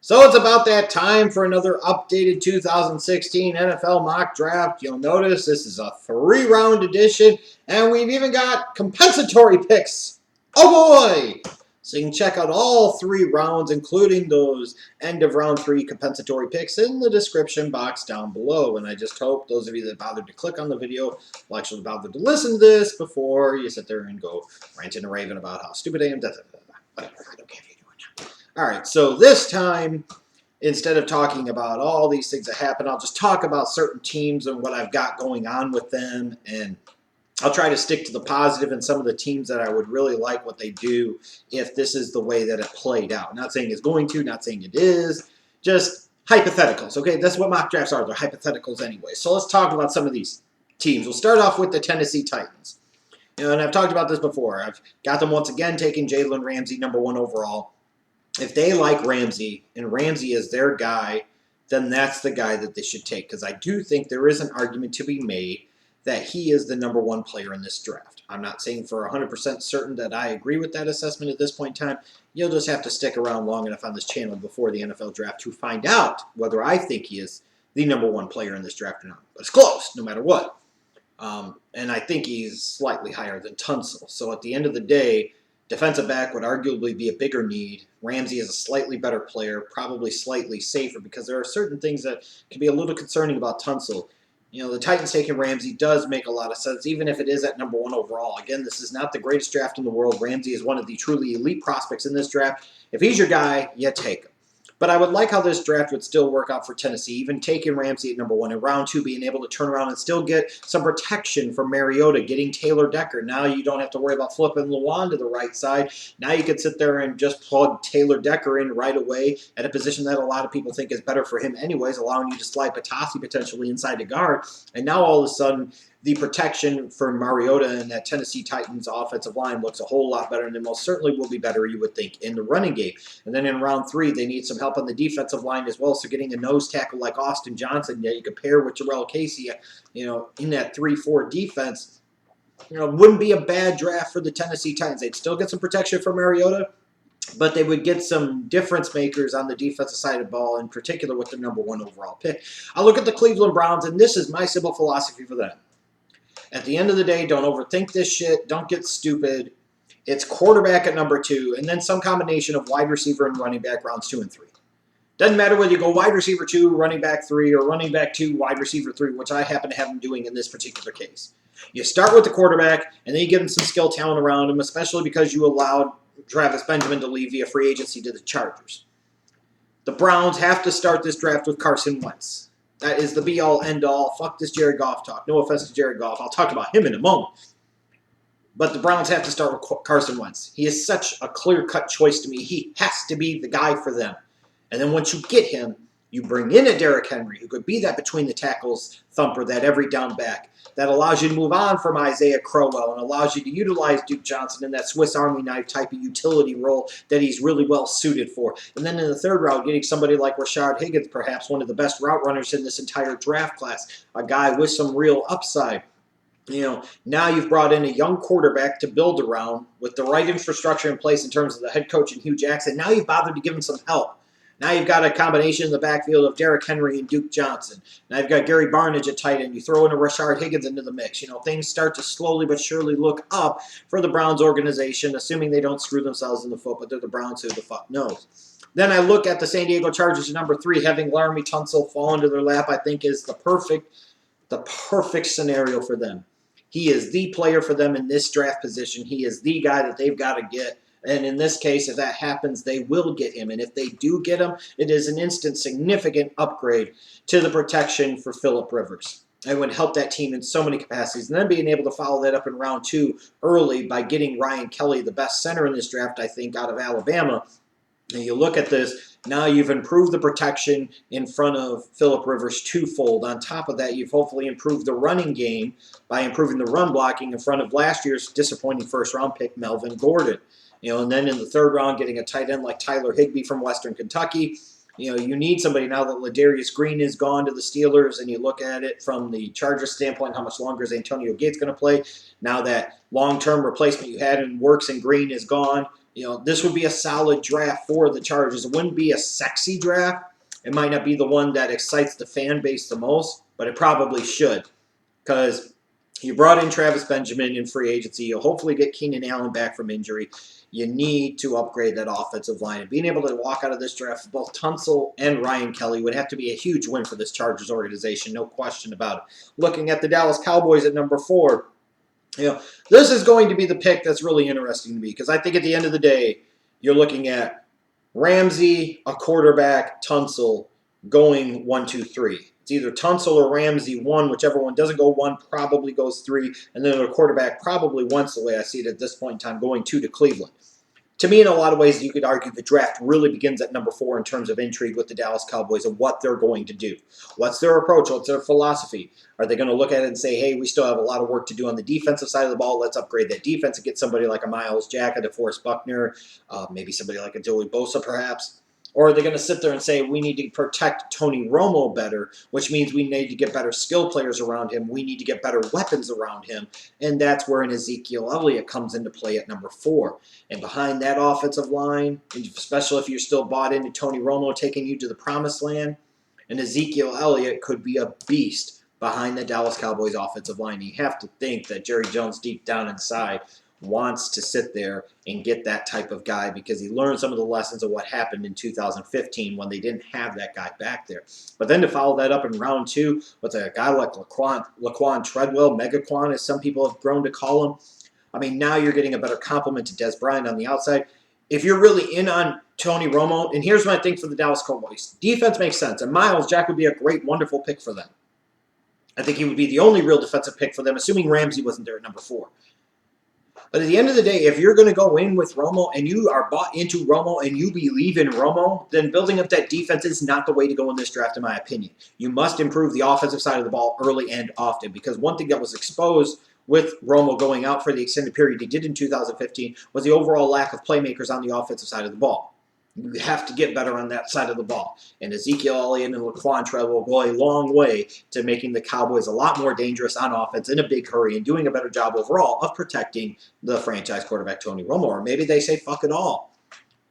So it's about that time for another updated 2016 NFL mock draft. You'll notice this is a 3-round edition, and we've even got compensatory picks. Oh boy! So you can check out all 3 rounds, including those end of round 3 compensatory picks, in the description box down below. And I just hope those of you that bothered to click on the video will actually bother to listen to this before you sit there and go ranting and raving about how stupid I am. Whatever, I don't care if you do it now. All right, so this time, instead of talking about all these things that happen, I'll just talk about certain teams and what I've got going on with them, and I'll try to stick to the positive and some of the teams that I would really like what they do if this is the way that it played out. Not saying it's going to, not saying it is, just hypotheticals, okay? That's what mock drafts are. They're hypotheticals anyway. So let's talk about some of these teams. We'll start off with the Tennessee Titans. And I've talked about this before. I've got them once again taking Jalen Ramsey, #1 overall. If they like Ramsey, and Ramsey is their guy, then that's the guy that they should take. Because I do think there is an argument to be made that he is the #1 player in this draft. I'm not saying for 100% certain that I agree with that assessment at this point in time. You'll just have to stick around long enough on this channel before the NFL draft to find out whether I think he is the #1 player in this draft or not. But it's close, no matter what. And I think he's slightly higher than Tunsil. So at the end of the day, defensive back would arguably be a bigger need. Ramsey is a slightly better player, probably slightly safer, because there are certain things that can be a little concerning about Tunsil. You know, the Titans taking Ramsey does make a lot of sense, even if it is at #1 overall. Again, this is not the greatest draft in the world. Ramsey is one of the truly elite prospects in this draft. If he's your guy, you take him. But I would like how this draft would still work out for Tennessee, even taking Ramsey at #1 in round 2, being able to turn around and still get some protection from Mariota, getting Taylor Decker. Now you don't have to worry about flipping Lewan to the right side. Now you can sit there and just plug Taylor Decker in right away at a position that a lot of people think is better for him anyways, allowing you to slide Patasi potentially inside the guard. And now all of a sudden, the protection for Mariota and that Tennessee Titans offensive line looks a whole lot better, and it most certainly will be better, you would think, in the running game. And then in round 3, they need some help on the defensive line as well, so getting a nose tackle like Austin Johnson that you could pair with Jarrell Casey, in that 3-4 defense, wouldn't be a bad draft for the Tennessee Titans. They'd still get some protection from Mariota, but they would get some difference makers on the defensive side of the ball, in particular with the #1 overall pick. I look at the Cleveland Browns, and this is my simple philosophy for them. At the end of the day, don't overthink this shit. Don't get stupid. It's quarterback at #2, and then some combination of wide receiver and running back rounds 2 and 3. Doesn't matter whether you go wide receiver 2, running back 3, or running back 2, wide receiver 3, which I happen to have them doing in this particular case. You start with the quarterback, and then you give him some skill talent around him, especially because you allowed Travis Benjamin to leave via free agency to the Chargers. The Browns have to start this draft with Carson Wentz. That is the be-all, end-all. Fuck this Jared Goff talk. No offense to Jared Goff. I'll talk about him in a moment. But the Browns have to start with Carson Wentz. He is such a clear-cut choice to me. He has to be the guy for them. And then once you get him, you bring in a Derrick Henry, who could be that between-the-tackles thumper, that every down back, that allows you to move on from Isaiah Crowell and allows you to utilize Duke Johnson in that Swiss Army knife type of utility role that he's really well suited for. And then in the 3rd round, getting somebody like Rashard Higgins, perhaps one of the best route runners in this entire draft class, a guy with some real upside. Now you've brought in a young quarterback to build around with the right infrastructure in place in terms of the head coach and Hugh Jackson. Now you've bothered to give him some help. Now you've got a combination in the backfield of Derrick Henry and Duke Johnson. Now you've got Gary Barnidge at tight end. You throw in a Rashard Higgins into the mix. Things start to slowly but surely look up for the Browns organization, assuming they don't screw themselves in the foot, but they're the Browns, who the fuck knows. Then I look at the San Diego Chargers at #3, having Laremy Tunsil fall into their lap, I think is the perfect scenario for them. He is the player for them in this draft position. He is the guy that they've got to get. And in this case, if that happens, they will get him. And if they do get him, it is an instant significant upgrade to the protection for Phillip Rivers. It would help that team in so many capacities. And then being able to follow that up in round 2 early by getting Ryan Kelly, the best center in this draft, I think, out of Alabama. And you look at this, now you've improved the protection in front of Phillip Rivers twofold. On top of that, you've hopefully improved the running game by improving the run blocking in front of last year's disappointing 1st-round pick, Melvin Gordon. And then in the 3rd round, getting a tight end like Tyler Higbee from Western Kentucky. You need somebody now that Ladarius Green is gone to the Steelers, and you look at it from the Chargers standpoint, how much longer is Antonio Gates going to play? Now that long-term replacement you had in Works and Green is gone, this would be a solid draft for the Chargers. It wouldn't be a sexy draft. It might not be the one that excites the fan base the most, but it probably should, because you brought in Travis Benjamin in free agency. You'll hopefully get Keenan Allen back from injury. You need to upgrade that offensive line. And being able to walk out of this draft with both Tunsil and Ryan Kelly would have to be a huge win for this Chargers organization, no question about it. Looking at the Dallas Cowboys at number 4, this is going to be the pick that's really interesting to me, because I think at the end of the day, you're looking at Ramsey, a quarterback, Tunsil, going 1, 2, 3. It's either Tunsil or Ramsey, 1, whichever one doesn't go 1 probably goes 3, and then a quarterback probably Wentz, the way I see it at this point in time, going 2 to Cleveland. To me, in a lot of ways, you could argue the draft really begins at number 4 in terms of intrigue with the Dallas Cowboys and what they're going to do. What's their approach? What's their philosophy? Are they going to look at it and say, hey, we still have a lot of work to do on the defensive side of the ball. Let's upgrade that defense and get somebody like a Myles Jack, a DeForest Buckner, maybe somebody like a Joey Bosa perhaps. Or are they going to sit there and say, we need to protect Tony Romo better, which means we need to get better skill players around him. We need to get better weapons around him. And that's where an Ezekiel Elliott comes into play at number 4. And behind that offensive line, especially if you're still bought into Tony Romo taking you to the promised land, an Ezekiel Elliott could be a beast behind the Dallas Cowboys offensive line. You have to think that Jerry Jones deep down inside wants to sit there and get that type of guy, because he learned some of the lessons of what happened in 2015 when they didn't have that guy back there. But then to follow that up in round 2 with a guy like Laquan Treadwell, Megaquan as some people have grown to call him, I mean, now you're getting a better complement to Dez Bryant on the outside. If you're really in on Tony Romo, and here's what I think for the Dallas Cowboys. Defense makes sense, and Myles Jack would be a great, wonderful pick for them. I think he would be the only real defensive pick for them, assuming Ramsey wasn't there at number 4. But at the end of the day, if you're going to go in with Romo and you are bought into Romo and you believe in Romo, then building up that defense is not the way to go in this draft, in my opinion. You must improve the offensive side of the ball early and often, because one thing that was exposed with Romo going out for the extended period he did in 2015 was the overall lack of playmakers on the offensive side of the ball. You have to get better on that side of the ball. And Ezekiel Elliott and Laquan Treadwell will go a long way to making the Cowboys a lot more dangerous on offense in a big hurry and doing a better job overall of protecting the franchise quarterback Tony Romo. Or maybe they say fuck it all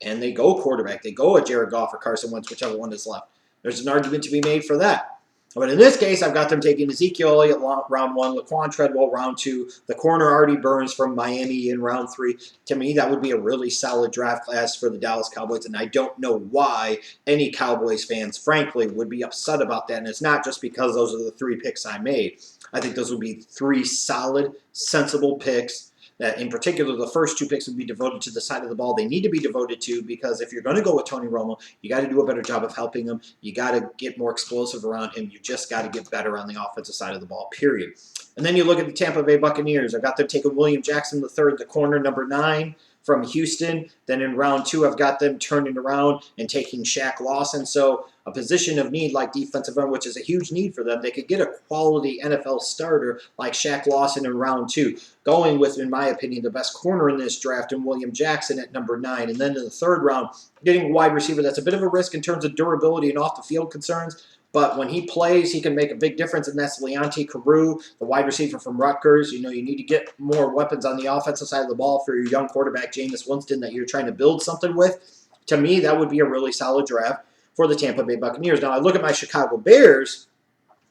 and they go quarterback. They go at Jared Goff or Carson Wentz, whichever one is left. There's an argument to be made for that. But in this case, I've got them taking Ezekiel Elliott round 1, Laquan Treadwell round 2, the corner Artie Burns from Miami in round 3. To me, that would be a really solid draft class for the Dallas Cowboys, and I don't know why any Cowboys fans, frankly, would be upset about that. And it's not just because those are the 3 picks I made. I think those would be 3 solid, sensible picks. That in particular, the first 2 picks would be devoted to the side of the ball they need to be devoted to, because if you're going to go with Tony Romo, you got to do a better job of helping him. You got to get more explosive around him. You just got to get better on the offensive side of the ball, period. And then you look at the Tampa Bay Buccaneers. I got them taking William Jackson III, the corner, number 9 from Houston. Then in round 2, I've got them turning around and taking Shaq Lawson. So a position of need like defensive end, which is a huge need for them, they could get a quality NFL starter like Shaq Lawson in round 2, going with, in my opinion, the best corner in this draft in William Jackson at number 9. And then in the 3rd round, getting a wide receiver that's a bit of a risk in terms of durability and off-the-field concerns, but when he plays, he can make a big difference, and that's Leonte Carew, the wide receiver from Rutgers. You need to get more weapons on the offensive side of the ball for your young quarterback, Jameis Winston, that you're trying to build something with. To me, that would be a really solid draft for the Tampa Bay Buccaneers. Now, I look at my Chicago Bears,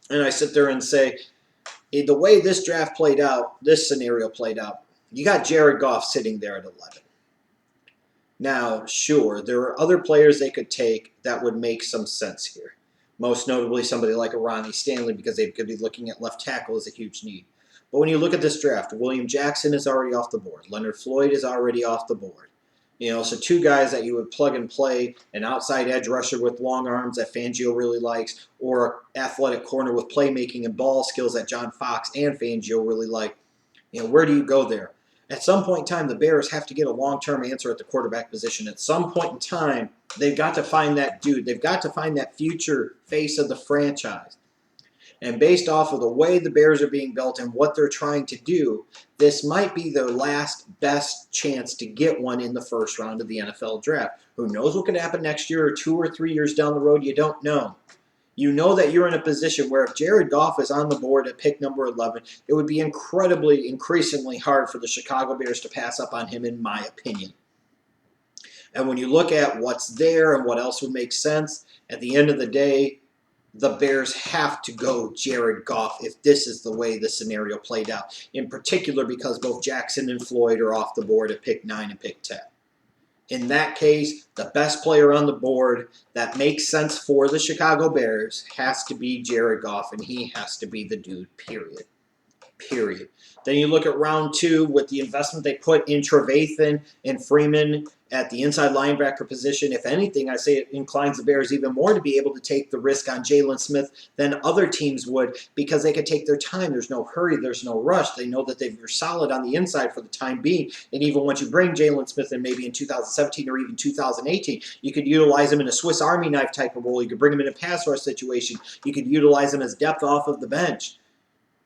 and I sit there and say, the way this draft played out, this scenario played out, you got Jared Goff sitting there at 11. Now, sure, there are other players they could take that would make some sense here. Most notably, somebody like a Ronnie Stanley, because they could be looking at left tackle as a huge need. But when you look at this draft, William Jackson is already off the board. Leonard Floyd is already off the board. So 2 guys that you would plug and play, an outside edge rusher with long arms that Fangio really likes, or athletic corner with playmaking and ball skills that John Fox and Fangio really like. Where do you go there? At some point in time, the Bears have to get a long-term answer at the quarterback position. At some point in time, they've got to find that dude. They've got to find that future face of the franchise. And based off of the way the Bears are being built and what they're trying to do, this might be their last best chance to get one in the first round of the NFL draft. Who knows what could happen next year or 2 or 3 years down the road? You don't know. You know that you're in a position where if Jared Goff is on the board at pick number 11, it would be increasingly hard for the Chicago Bears to pass up on him, in my opinion. And when you look at what's there and what else would make sense, at the end of the day, the Bears have to go Jared Goff if this is the way the scenario played out. In particular, because both Jackson and Floyd are off the board at pick 9 and pick 10. In that case, the best player on the board that makes sense for the Chicago Bears has to be Jared Goff, and he has to be the dude, period. Period. Then you look at round 2 with the investment they put in Trevathan and Freeman at the inside linebacker position. If anything, I say it inclines the Bears even more to be able to take the risk on Jalen Smith than other teams would, because they could take their time. There's no hurry. There's no rush. They know that they're solid on the inside for the time being. And even once you bring Jalen Smith in maybe in 2017 or even 2018, you could utilize him in a Swiss Army knife type of role. You could bring him in a pass rush situation. You could utilize him as depth off of the bench.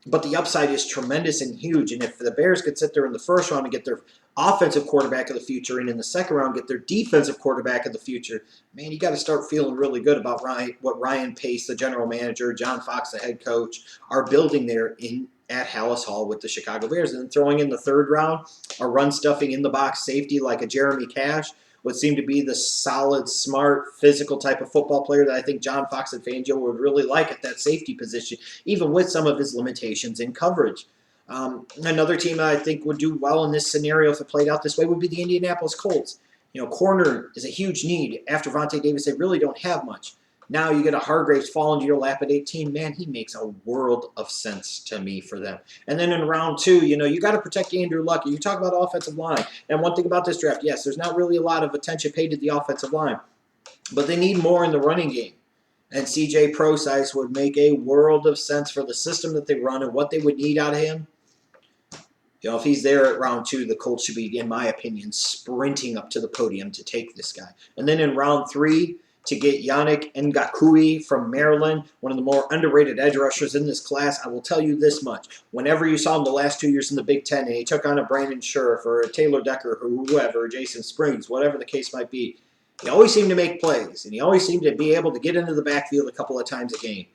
But the upside is tremendous and huge. And if the Bears could sit there in the first round and get their offensive quarterback of the future, and in the second round get their defensive quarterback of the future, man, you got to start feeling really good about what Ryan Pace, the general manager, John Fox, the head coach, are building there at Hallis Hall with the Chicago Bears. And then throwing in the third round a run-stuffing in-the-box safety like a Jeremy Cash would seem to be the solid, smart, physical type of football player that I think John Fox and Fangio would really like at that safety position, even with some of his limitations in coverage. Another team that I think would do well in this scenario if it played out this way would be the Indianapolis Colts. You know, corner is a huge need. After Vontae Davis, they really don't have much. Now you get a Hargraves fall into your lap at 18. Man, he makes a world of sense to me for them. And then in round 2, you know, you got to protect Andrew Luck. You talk about offensive line. And one thing about this draft, yes, there's not really a lot of attention paid to the offensive line. But they need more in the running game. And C.J. Prosise would make a world of sense for the system that they run and what they would need out of him. You know, if he's there at round 2, the Colts should be, in my opinion, sprinting up to the podium to take this guy. And then in round 3, to get Yannick Ngakoue from Maryland, one of the more underrated edge rushers in this class. I will tell you this much. Whenever you saw him the last 2 years in the Big Ten and he took on a Brandon Scherf or a Taylor Decker or whoever, Jason Springs, whatever the case might be, he always seemed to make plays, and he always seemed to be able to get into the backfield a couple of times a game.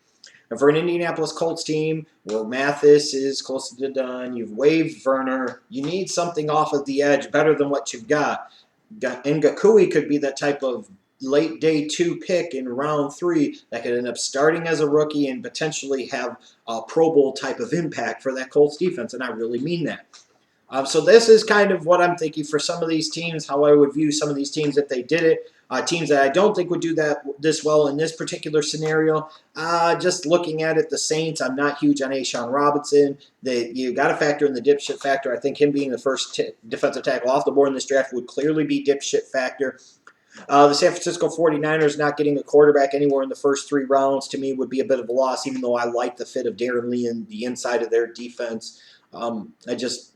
And for an Indianapolis Colts team where Mathis is close to done, you've waived Vernon, you need something off of the edge better than what you've got. Ngakoue could be that type of late day 2 pick in round 3 that could end up starting as a rookie and potentially have a Pro Bowl type of impact for that Colts defense, and I really mean that. So this is kind of what I'm thinking for some of these teams, how I would view some of these teams if they did it. Teams that I don't think would do this well in this particular scenario. Just looking at it, the Saints, I'm not huge on A'Shawn Robinson. You got to factor in the dipshit factor. I think him being the first defensive tackle off the board in this draft would clearly be dipshit factor. The San Francisco 49ers not getting a quarterback anywhere in the first 3 rounds to me would be a bit of a loss, even though I like the fit of Darron Lee and the inside of their defense. I just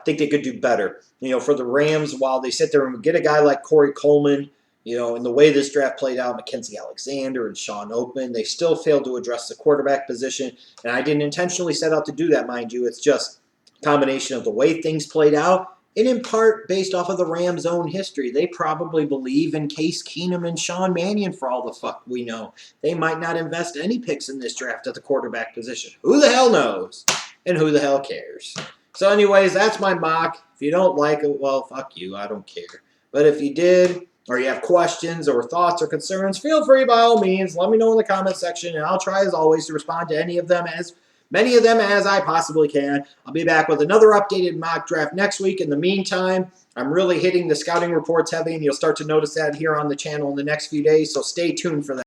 think they could do better. You know, for the Rams, while they sit there and get a guy like Corey Coleman, you know, in the way this draft played out, Mackenzie Alexander and Sean Oakman, they still failed to address the quarterback position. And I didn't intentionally set out to do that, mind you. It's just a combination of the way things played out, and in part based off of the Rams' own history. They probably believe in Case Keenum and Sean Mannion for all the fuck we know. They might not invest any picks in this draft at the quarterback position. Who the hell knows? And who the hell cares? So anyways, that's my mock. If you don't like it, well, fuck you. I don't care. But if you did, or you have questions or thoughts or concerns, feel free by all means. Let me know in the comment section, and I'll try as always to respond to any of them, as many of them as I possibly can. I'll be back with another updated mock draft next week. In the meantime, I'm really hitting the scouting reports heavy, and you'll start to notice that here on the channel in the next few days, so stay tuned for that.